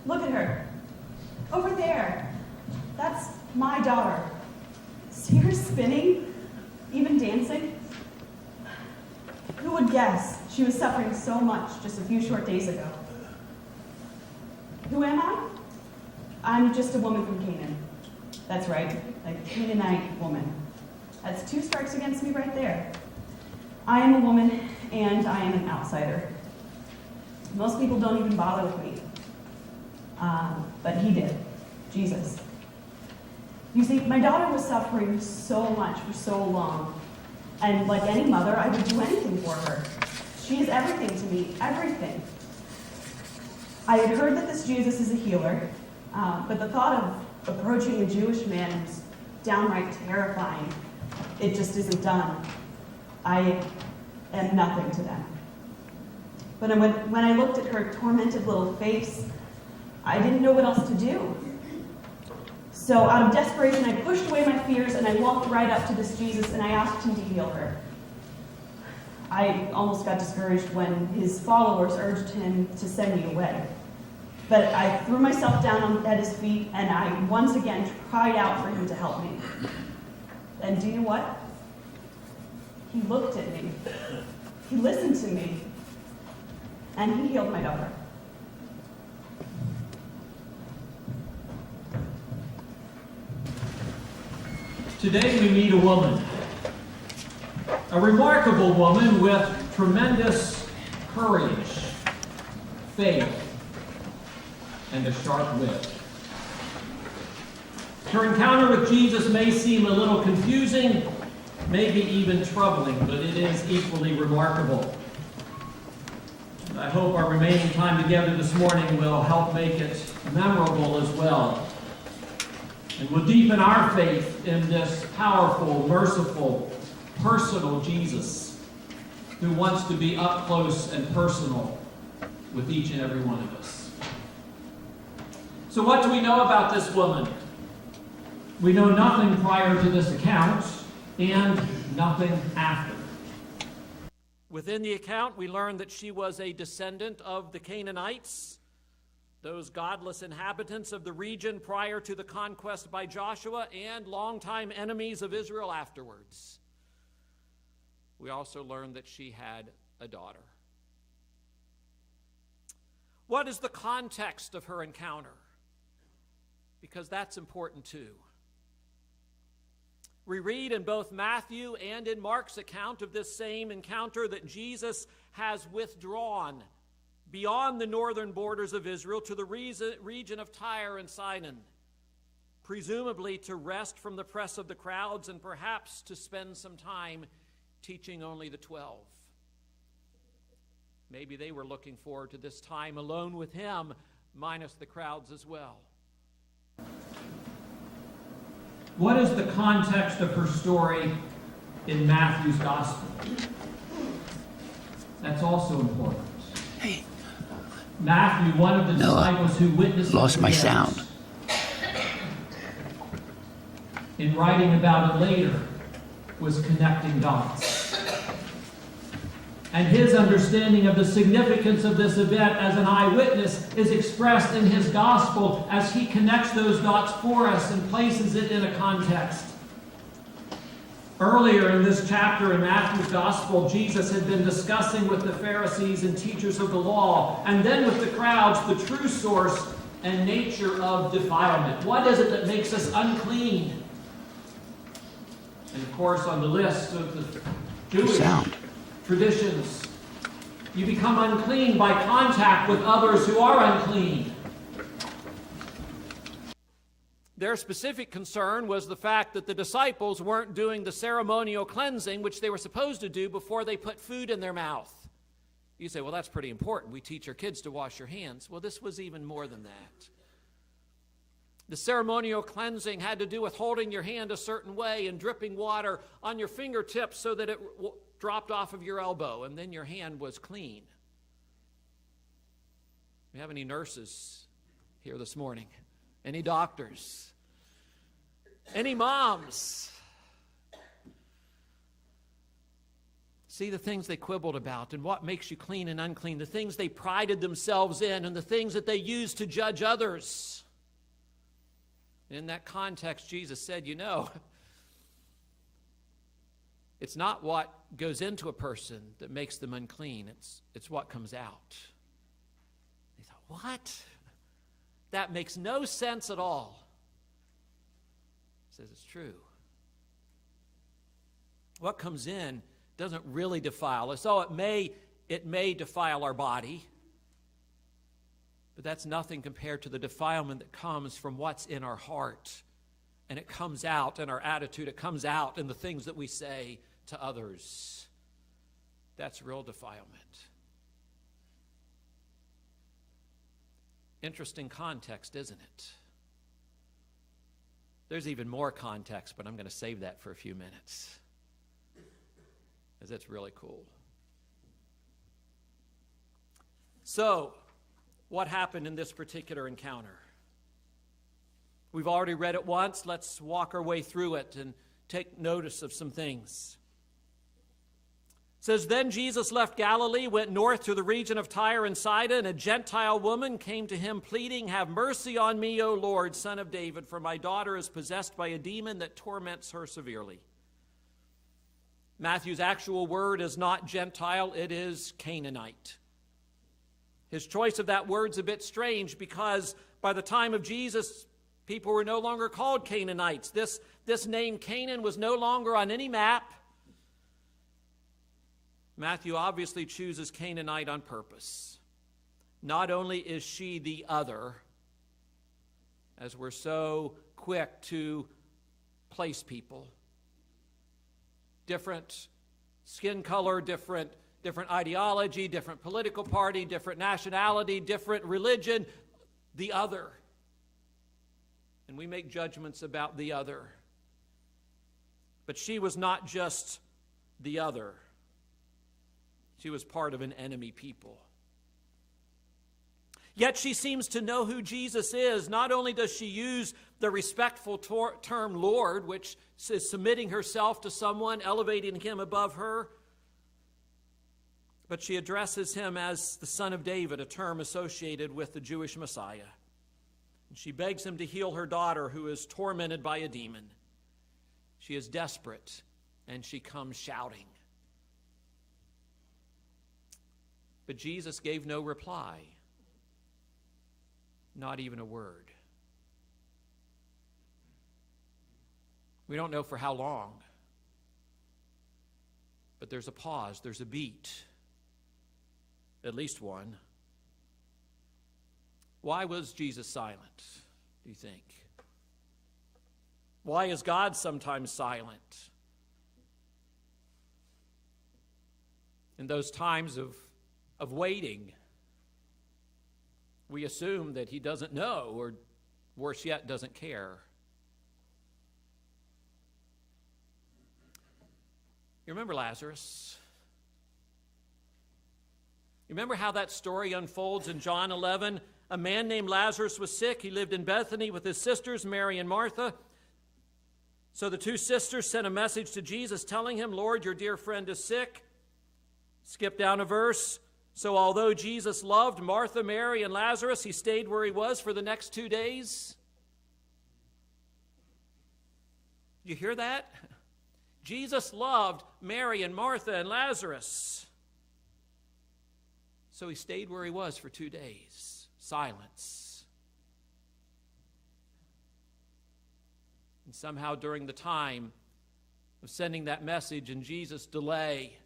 Look at her. Over there. That's my daughter. See her spinning? Even dancing? Who would guess she was suffering so much just a few short days ago? Who am I? I'm just a woman from Canaan. That's right, a Canaanite woman. That's 2 strikes against me right there. I am a woman, and I am an outsider. Most people don't even bother with me. But he did, Jesus. You see, my daughter was suffering so much for so long. And like any mother, I would do anything for her. She is everything to me, everything. I had heard that this Jesus is a healer, but the thought of approaching a Jewish man was downright terrifying. It just isn't done. I am nothing to them. But when I looked at her tormented little face, I didn't know what else to do. So out of desperation, I pushed away my fears and I walked right up to this Jesus and I asked him to heal her. I almost got discouraged when his followers urged him to send me away. But I threw myself down at his feet and I once again cried out for him to help me. And do you know what? He looked at me. He listened to me. And he healed my daughter. Today we meet a woman, a remarkable woman with tremendous courage, faith, and a sharp wit. Her encounter with Jesus may seem a little confusing, maybe even troubling, but it is equally remarkable. And I hope our remaining time together this morning will help make it memorable as well. And will deepen our faith in this powerful, merciful, personal Jesus who wants to be up close and personal with each and every one of us. So what do we know about this woman? We know nothing prior to this account and nothing after. Within the account, we learn that she was a descendant of the Canaanites, those godless inhabitants of the region prior to the conquest by Joshua and longtime enemies of Israel afterwards. We also learn that she had a daughter. What is the context of her encounter? Because that's important too. We read in both Matthew and in Mark's account of this same encounter that Jesus has withdrawn beyond the northern borders of Israel to the region of Tyre and Sidon, presumably to rest from the press of the crowds and perhaps to spend some time teaching only the 12. Maybe they were looking forward to this time alone with him, minus the crowds as well. What is the context of her story in Matthew's gospel? That's also important. Hey. Matthew, one of the disciples who witnessed Lost my sound. In writing about it later, was connecting dots. And his understanding of the significance of this event as an eyewitness is expressed in his gospel as he connects those dots for us and places it in a context. Earlier in this chapter in Matthew's Gospel, Jesus had been discussing with the Pharisees and teachers of the law, and then with the crowds, the true source and nature of defilement. What is it that makes us unclean? And of course, on the list of the Jewish traditions, you become unclean by contact with others who are unclean. Their specific concern was the fact that the disciples weren't doing the ceremonial cleansing, which they were supposed to do before they put food in their mouth. You say, well, that's pretty important. We teach our kids to wash your hands. Well, this was even more than that. The ceremonial cleansing had to do with holding your hand a certain way and dripping water on your fingertips so that it dropped off of your elbow, and then your hand was clean. Do we have any nurses here this morning? Any doctors? Any moms? See the things they quibbled about and what makes you clean and unclean, the things they prided themselves in and the things that they used to judge others. In that context, Jesus said, it's not what goes into a person that makes them unclean. It's what comes out. They thought, what? That makes no sense at all. He says it's true. What comes in doesn't really defile us. Oh, it may defile our body, but that's nothing compared to the defilement that comes from what's in our heart. And it comes out in our attitude. It comes out in the things that we say to others. That's real defilement. Interesting context, isn't it? There's even more context, but I'm going to save that for a few minutes, because it's really cool. So, what happened in this particular encounter? We've already read it once. Let's walk our way through it and take notice of some things. It says, then Jesus left Galilee, went north to the region of Tyre and Sidon, and a Gentile woman came to him pleading, have mercy on me, O Lord, Son of David, for my daughter is possessed by a demon that torments her severely. Matthew's actual word is not Gentile, it is Canaanite. His choice of that word's a bit strange because by the time of Jesus, people were no longer called Canaanites. This name Canaan was no longer on any map. Matthew obviously chooses Canaanite on purpose. Not only is she the other, as we're so quick to place people, different skin color, different ideology, different political party, different nationality, different religion, the other. And we make judgments about the other. But she was not just the other. She was part of an enemy people. Yet she seems to know who Jesus is. Not only does she use the respectful term Lord, which is submitting herself to someone, elevating him above her, but she addresses him as the Son of David, a term associated with the Jewish Messiah. And she begs him to heal her daughter who is tormented by a demon. She is desperate, and she comes shouting. But Jesus gave no reply, not even a word. We don't know for how long, but there's a pause, there's a beat, at least one. Why was Jesus silent, do you think? Why is God sometimes silent? In those times of waiting, we assume that he doesn't know, or worse yet, doesn't care. You remember Lazarus? You remember how that story unfolds in John 11? A man named Lazarus was sick. He lived in Bethany with his sisters, Mary and Martha. So the two sisters sent a message to Jesus telling him, Lord, your dear friend is sick. Skip down a verse. So although Jesus loved Martha, Mary, and Lazarus, he stayed where he was for the next 2 days. You hear that? Jesus loved Mary and Martha and Lazarus. So he stayed where he was for 2 days. Silence. And somehow during the time of sending that message and Jesus' delay,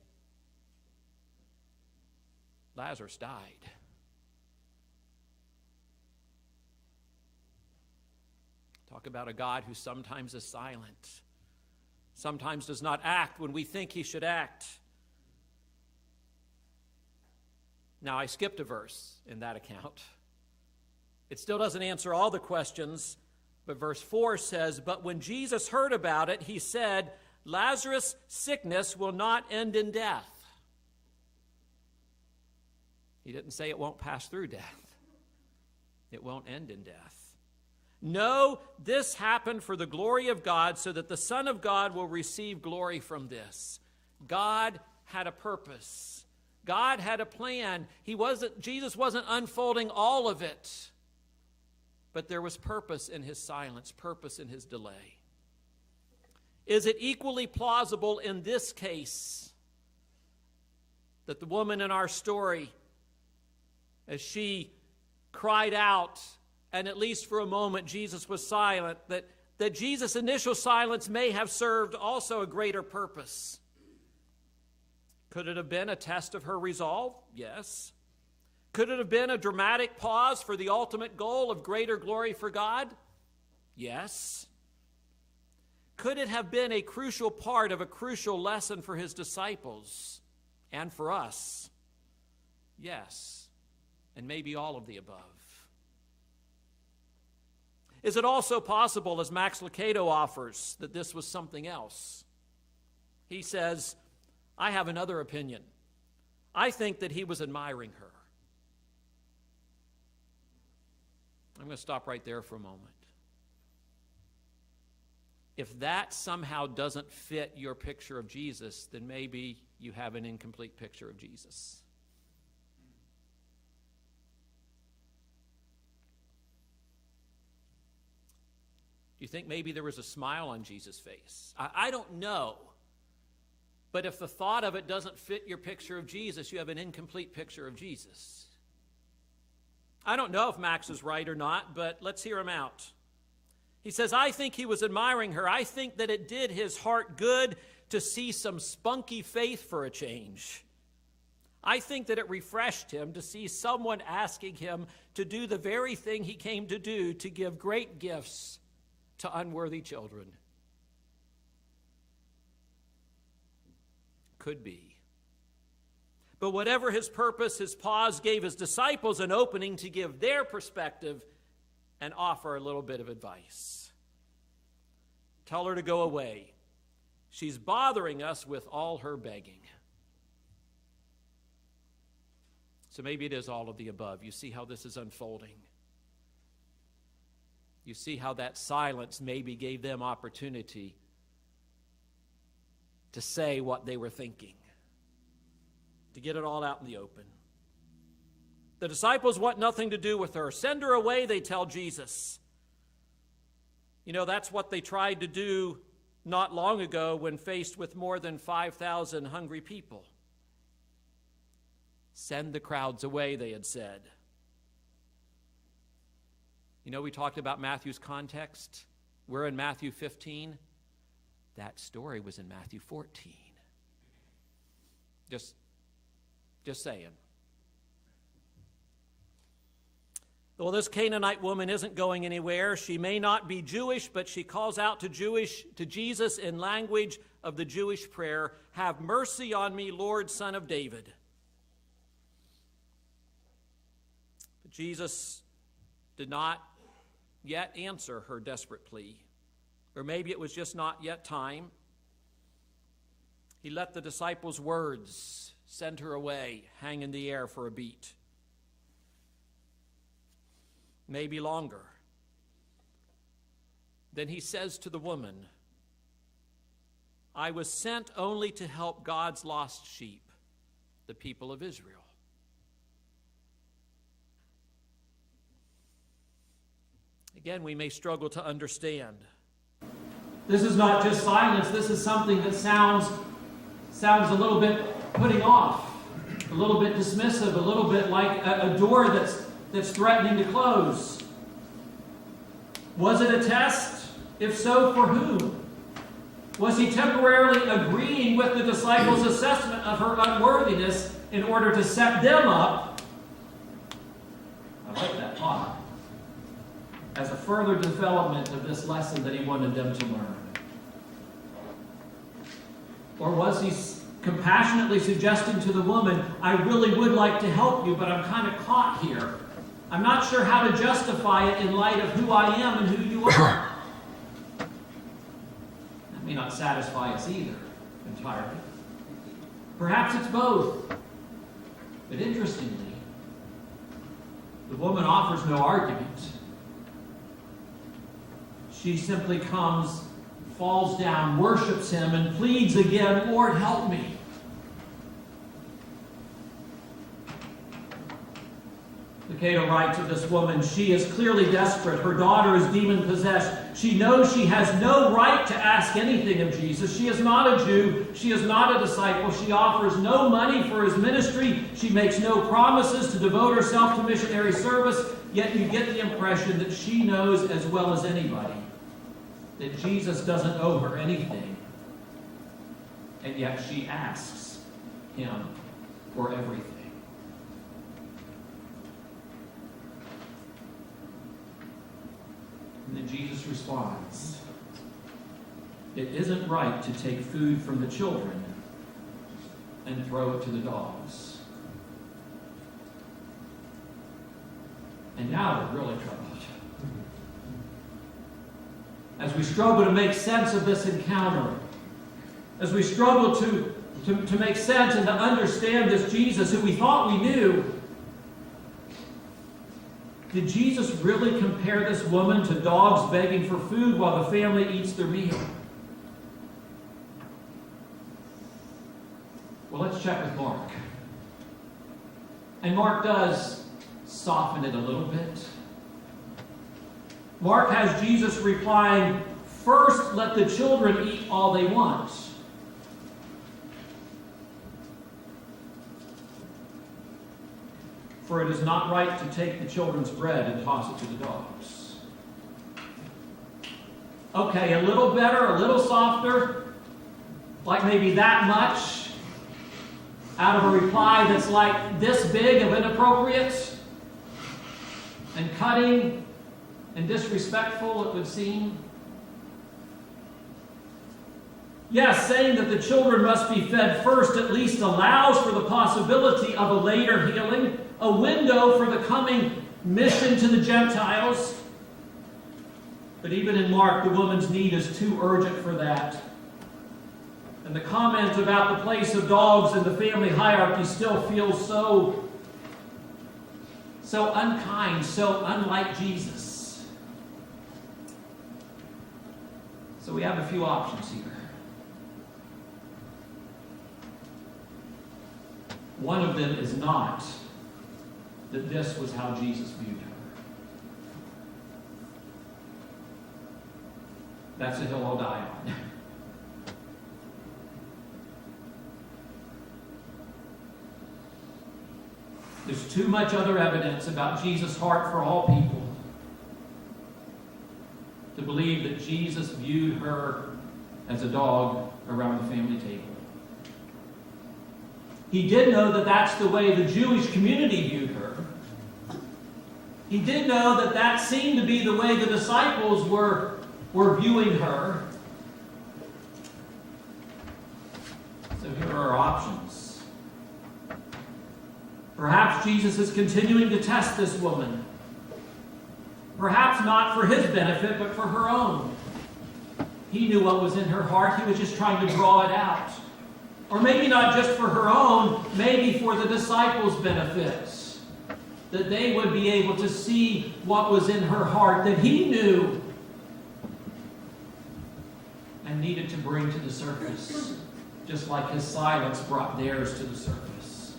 Lazarus died. Talk about a God who sometimes is silent, sometimes does not act when we think he should act. Now, I skipped a verse in that account. It still doesn't answer all the questions, but verse 4 says, but when Jesus heard about it, he said, Lazarus' sickness will not end in death. He didn't say it won't pass through death. It won't end in death. No, this happened for the glory of God, so that the Son of God will receive glory from this. God had a purpose. God had a plan. Jesus wasn't unfolding all of it. But there was purpose in his silence, purpose in his delay. Is it equally plausible in this case that the woman in our story, as she cried out, and at least for a moment Jesus was silent, that Jesus' initial silence may have served also a greater purpose? Could it have been a test of her resolve? Yes. Could it have been a dramatic pause for the ultimate goal of greater glory for God? Yes. Could it have been a crucial part of a crucial lesson for his disciples and for us? Yes. And maybe all of the above. Is it also possible, as Max Lucado offers, that this was something else? He says, I have another opinion. I think that he was admiring her. I'm going to stop right there for a moment. If that somehow doesn't fit your picture of Jesus, then maybe you have an incomplete picture of Jesus. Do you think maybe there was a smile on Jesus' face? I don't know. But if the thought of it doesn't fit your picture of Jesus, you have an incomplete picture of Jesus. I don't know if Max is right or not, but let's hear him out. He says, I think he was admiring her. I think that it did his heart good to see some spunky faith for a change. I think that it refreshed him to see someone asking him to do the very thing he came to do, to give great gifts to unworthy children. Could be. But whatever his purpose, his pause gave his disciples an opening to give their perspective and offer a little bit of advice. Tell her to go away. She's bothering us with all her begging. So maybe it is all of the above. You see how this is unfolding. You see how that silence maybe gave them opportunity to say what they were thinking, to get it all out in the open. The disciples want nothing to do with her. Send her away, they tell Jesus. You know, that's what they tried to do not long ago when faced with more than 5,000 hungry people. Send the crowds away, they had said. You know, we talked about Matthew's context. We're in Matthew 15. That story was in Matthew 14. Just saying. Well, this Canaanite woman isn't going anywhere. She may not be Jewish, but she calls out to Jesus in language of the Jewish prayer, "Have mercy on me, Lord, Son of David." But Jesus did not yet answer her desperate plea. Or maybe it was just not yet time. He let the disciples' words, "Send her away," hang in the air for a beat. Maybe longer. Then he says to the woman, "I was sent only to help God's lost sheep, the people of Israel." Again, we may struggle to understand. This is not just silence. This is something that sounds a little bit putting off, a little bit dismissive, a little bit like a door that's threatening to close. Was it a test? If so, for whom? Was he temporarily agreeing with the disciples' assessment of her unworthiness in order to set them up, I like that thought, as a further development of this lesson that he wanted them to learn? Or was he compassionately suggesting to the woman, "I really would like to help you, but I'm kind of caught here. I'm not sure how to justify it in light of who I am and who you are"? That may not satisfy us either entirely. Perhaps it's both. But interestingly, the woman offers no argument. She simply comes, falls down, worships him, and pleads again, "Lord, help me." Lucado writes of this woman, she is clearly desperate. Her daughter is demon-possessed. She knows she has no right to ask anything of Jesus. She is not a Jew. She is not a disciple. She offers no money for his ministry. She makes no promises to devote herself to missionary service. Yet you get the impression that she knows as well as anybody that Jesus doesn't owe her anything. And yet she asks him for everything. And then Jesus responds, it isn't right to take food from the children and throw it to the dogs. And now we're really troubled. As we struggle to make sense of this encounter, as we struggle to make sense and to understand this Jesus who we thought we knew, did Jesus really compare this woman to dogs begging for food while the family eats their meal? Well, let's check with Mark. And Mark does soften it a little bit. Mark has Jesus replying, first let the children eat all they want. For it is not right to take the children's bread and toss it to the dogs. Okay, a little better, a little softer, like maybe that much out of a reply that's like this big of inappropriate and cutting and disrespectful, it would seem. Yes, saying that the children must be fed first at least allows for the possibility of a later healing, a window for the coming mission to the Gentiles. But even in Mark, the woman's need is too urgent for that. And the comment about the place of dogs in the family hierarchy still feels so unkind, so unlike Jesus. So we have a few options here. One of them is not that this was how Jesus viewed her. That's a hill I'll die on. There's too much other evidence about Jesus' heart for all people to believe that Jesus viewed her as a dog around the family table. He did know that that's the way the Jewish community viewed her. He did know that that seemed to be the way the disciples were viewing her. So here are our options. Perhaps Jesus is continuing to test this woman. Perhaps not for his benefit, but for her own. He knew what was in her heart. He was just trying to draw it out. Or maybe not just for her own, maybe for the disciples' benefits. That they would be able to see what was in her heart that he knew and needed to bring to the surface, just like his silence brought theirs to the surface.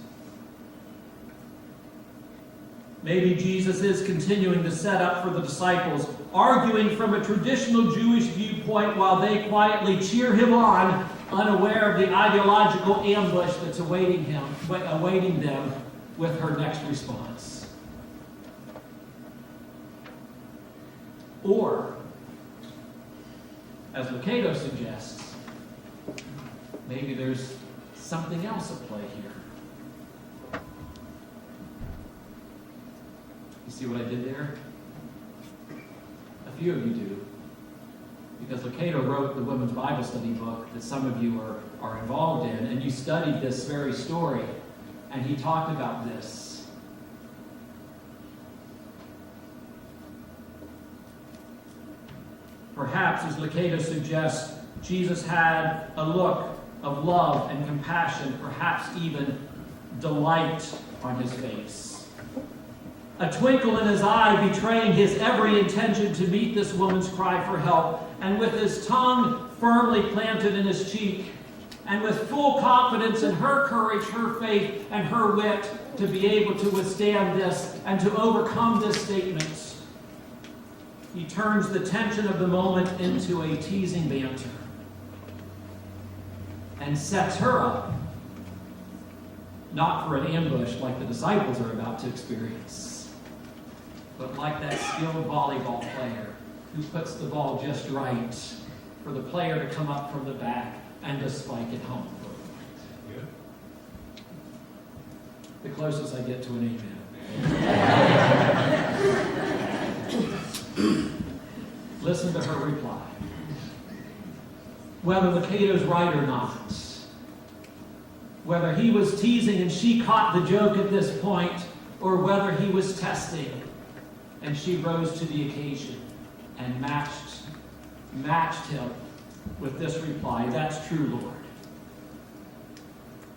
Maybe Jesus is continuing to set up for the disciples, arguing from a traditional Jewish viewpoint while they quietly cheer him on, unaware of the ideological ambush that's awaiting them with her next response. Or, as Lucado suggests, maybe there's something else at play here. You see what I did there? A few of you do. Because Lucado wrote the Women's Bible Study book that some of you are involved in, and you studied this very story, and he talked about this. Perhaps, as Lucado suggests, Jesus had a look of love and compassion, perhaps even delight on his face. A twinkle in his eye betraying his every intention to meet this woman's cry for help, and with his tongue firmly planted in his cheek, and with full confidence in her courage, her faith, and her wit to be able to withstand this and to overcome this statement, he turns the tension of the moment into a teasing banter and sets her up, not for an ambush like the disciples are about to experience, but like that skilled volleyball player who puts the ball just right for the player to come up from the back and to spike it home. Good. The closest I get to an amen. Listen to her reply. Whether Lucato's right or not, whether he was teasing and she caught the joke at this point, or whether he was testing and she rose to the occasion and matched him with this reply, "That's true, Lord.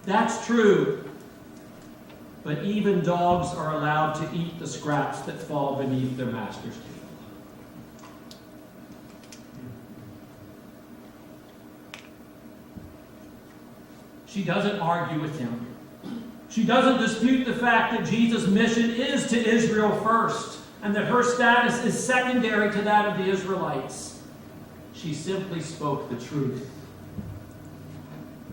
That's true. But even dogs are allowed to eat the scraps that fall beneath their master's table." She doesn't argue with him. She doesn't dispute the fact that Jesus' mission is to Israel first, and that her status is secondary to that of the Israelites. She simply spoke the truth.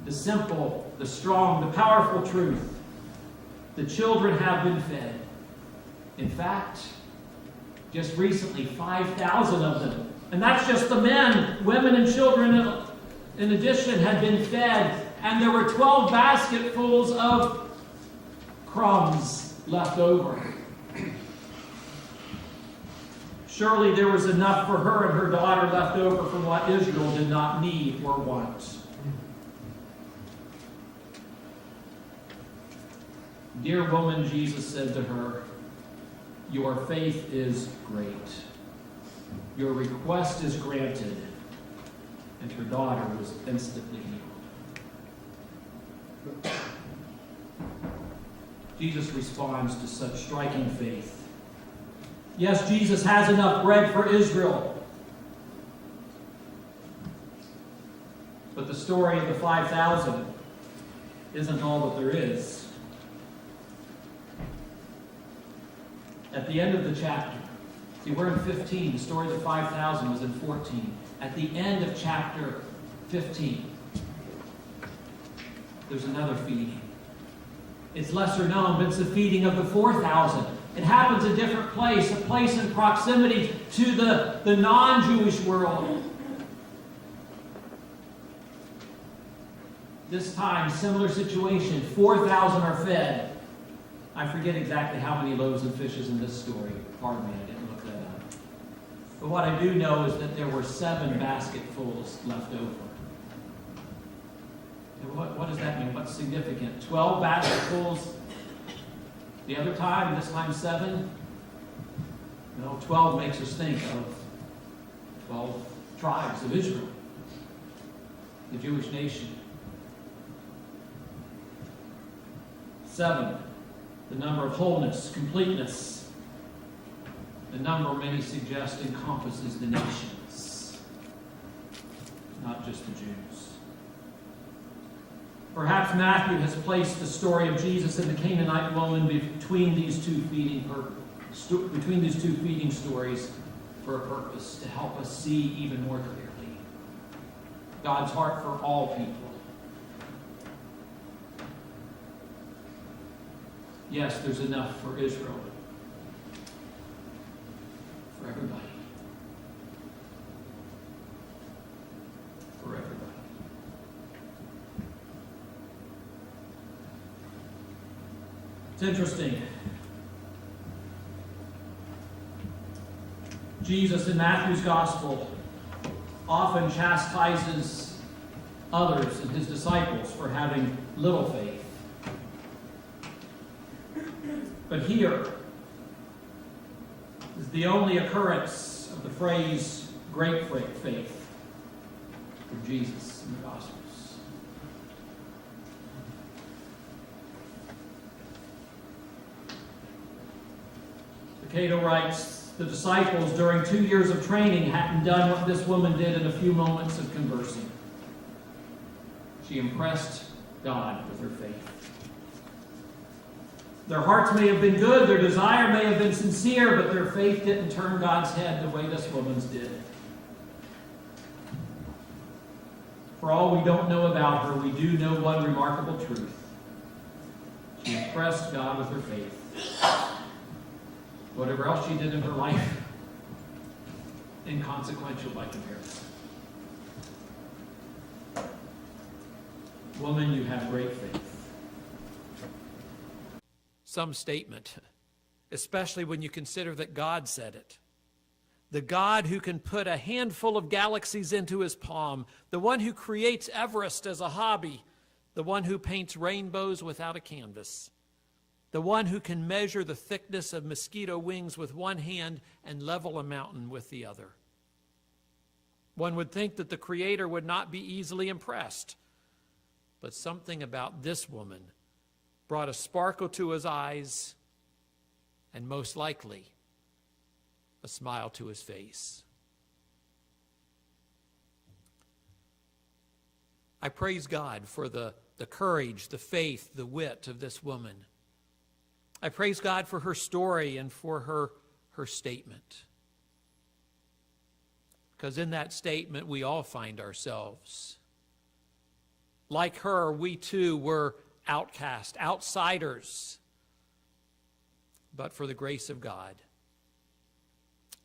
The simple, the strong, the powerful truth. The children have been fed. In fact, just recently, 5,000 of them. And that's just the men. Women and children, in addition, had been fed. And there were 12 basketfuls of crumbs left over. Surely there was enough for her and her daughter left over from what Israel did not need or want. "Dear woman," Jesus said to her, "your faith is great. Your request is granted." And her daughter was instantly healed. Jesus responds to such striking faith. Yes, Jesus has enough bread for Israel. But the story of the 5,000 isn't all that there is. At the end of the chapter, see, we're in 15. The story of the 5,000 was in 14. At the end of chapter 15, there's another feeding. It's lesser known, but it's the feeding of the 4,000. It happens a different place, a place in proximity to the non-Jewish world. This time, similar situation. 4,000 are fed. I forget exactly how many loaves and fishes in this story. Pardon me, I didn't look that up. But what I do know is that there were 7 basketfuls left over. What does that mean? What's significant? 12 basketfuls the other time, this time 7? 12 makes us think of 12 tribes of Israel, the Jewish nation. 7, the number of wholeness, completeness. The number many suggest encompasses the nations, not just the Jews. Perhaps Matthew has placed the story of Jesus and the Canaanite woman between these two feeding stories for a purpose, to help us see even more clearly God's heart for all people. Yes, there's enough for Israel, for everybody. For everybody. It's interesting. Jesus in Matthew's gospel often chastises others and his disciples for having little faith. But here is the only occurrence of the phrase great faith from Jesus in the Gospels. Cato writes, the disciples during 2 years of training hadn't done what this woman did in a few moments of conversing. She impressed God with her faith. Their hearts may have been good, their desire may have been sincere, but their faith didn't turn God's head the way this woman's did. For all we don't know about her, we do know one remarkable truth. She impressed God with her faith. Whatever else she did in her life, inconsequential by comparison. Woman, you have great faith. Some statement, especially when you consider that God said it. The God who can put a handful of galaxies into his palm, the one who creates Everest as a hobby, the one who paints rainbows without a canvas, the one who can measure the thickness of mosquito wings with one hand and level a mountain with the other. One would think that the Creator would not be easily impressed, but something about this woman brought a sparkle to his eyes and most likely a smile to his face. I praise God for the courage, the faith, the wit of this woman. I praise God for her story and for her statement. Because in that statement, we all find ourselves. Like her, we too were outcast, outsiders. But for the grace of God,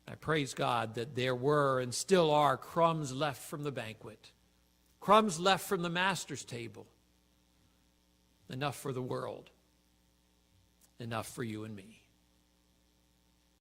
I praise God that there were and still are crumbs left from the banquet, crumbs left from the master's table, enough for the world, enough for you and me.